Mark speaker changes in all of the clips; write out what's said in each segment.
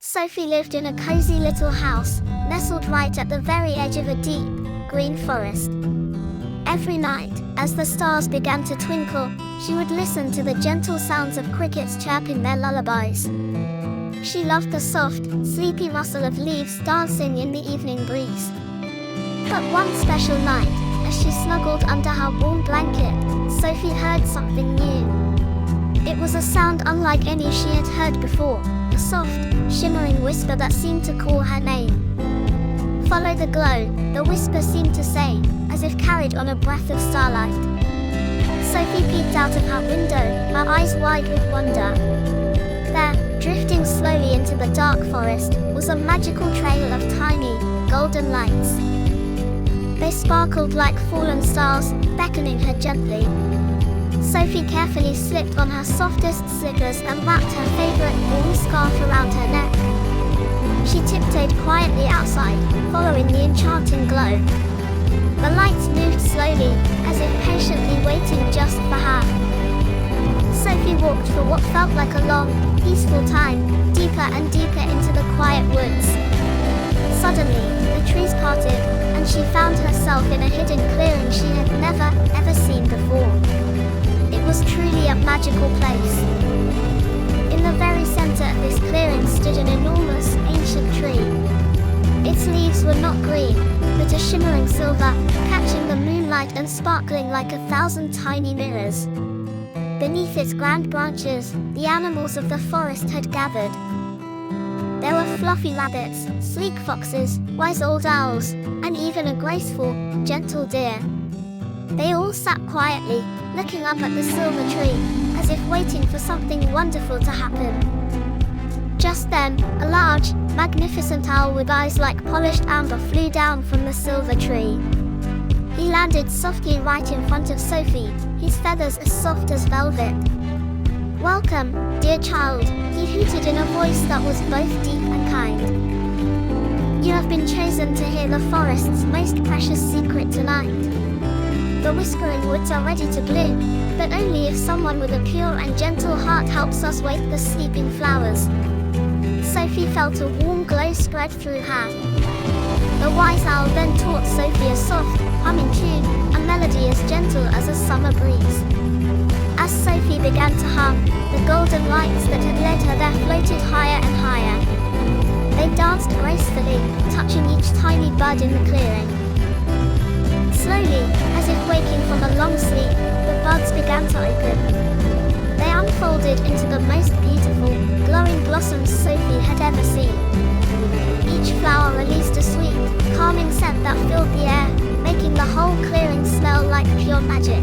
Speaker 1: Sophie lived in a cozy little house, nestled right at the very edge of a deep, green forest. Every night, as the stars began to twinkle, she would listen to the gentle sounds of crickets chirping their lullabies. She loved the soft, sleepy rustle of leaves dancing in the evening breeze. But one special night, as she snuggled under her warm blanket, Sophie heard something new. It was a sound unlike any she had heard before, a soft, shimmering whisper that seemed to call her name. "Follow the glow," the whisper seemed to say, as if carried on a breath of starlight. Sophie peeked out of her window, her eyes wide with wonder. There, drifting slowly into the dark forest, was a magical trail of tiny, golden lights. They sparkled like fallen stars, beckoning her gently. Sophie carefully slipped on her softest slippers and wrapped her favorite warm scarf around her neck. She tiptoed quietly outside, following the enchanting glow. The lights moved slowly, as if patiently waiting just for her. Sophie walked for what felt like a long, peaceful time, deeper and deeper into the quiet woods. Suddenly, the trees parted, and she found herself in a hidden clearing she had never, ever seen before. It was truly a magical place. In the very center of this clearing stood an enormous, ancient tree. Its leaves were not green, but a shimmering silver, catching the moonlight and sparkling like 1,000 tiny mirrors. Beneath its grand branches, the animals of the forest had gathered. There were fluffy rabbits, sleek foxes, wise old owls, and even a graceful, gentle deer. They all sat quietly, looking up at the silver tree, as if waiting for something wonderful to happen. Just then, a large, magnificent owl with eyes like polished amber flew down from the silver tree. He landed softly right in front of Sophie, his feathers as soft as velvet. "Welcome, dear child," he hooted in a voice that was both deep and kind. "You have been chosen to hear the forest's most precious secret tonight. The whispering woods are ready to bloom, but only if someone with a pure and gentle heart helps us wake the sleeping flowers." Sophie felt a warm glow spread through her. The wise owl then taught Sophie a soft, humming tune, a melody as gentle as a summer breeze. As Sophie began to hum, the golden lights that had led her there floated higher and higher. They danced gracefully, touching each tiny bud in the clearing. Slowly, as if waking from a long sleep, the buds began to open. They unfolded into the most beautiful, glowing blossoms Sophie had ever seen. Each flower released a sweet, calming scent that filled the air, making the whole clearing smell like pure magic.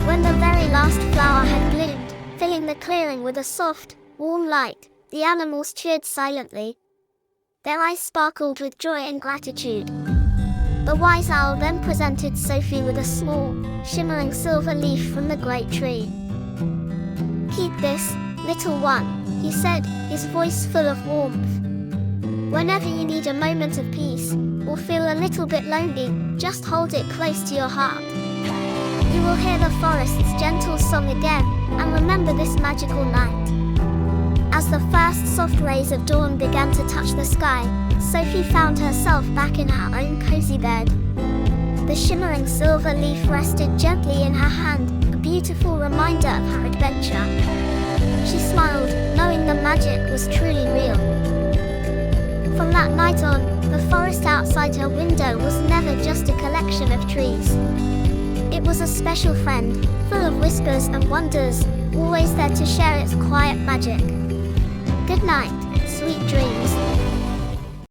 Speaker 1: When the very last flower had bloomed, filling the clearing with a soft, warm light, the animals cheered silently. Their eyes sparkled with joy and gratitude. The wise owl then presented Sophie with a small, shimmering silver leaf from the great tree. "Keep this, little one," he said, his voice full of warmth. "Whenever you need a moment of peace, or feel a little bit lonely, just hold it close to your heart. You will hear the forest's gentle song again, and remember this magical night." As the first soft rays of dawn began to touch the sky, Sophie found herself back in her own cozy bed. The shimmering silver leaf rested gently in her hand, a beautiful reminder of her adventure. She smiled, knowing the magic was truly real. From that night on, the forest outside her window was never just a collection of trees. It was a special friend, full of whispers and wonders, always there to share its quiet magic. Good night, sweet dreams.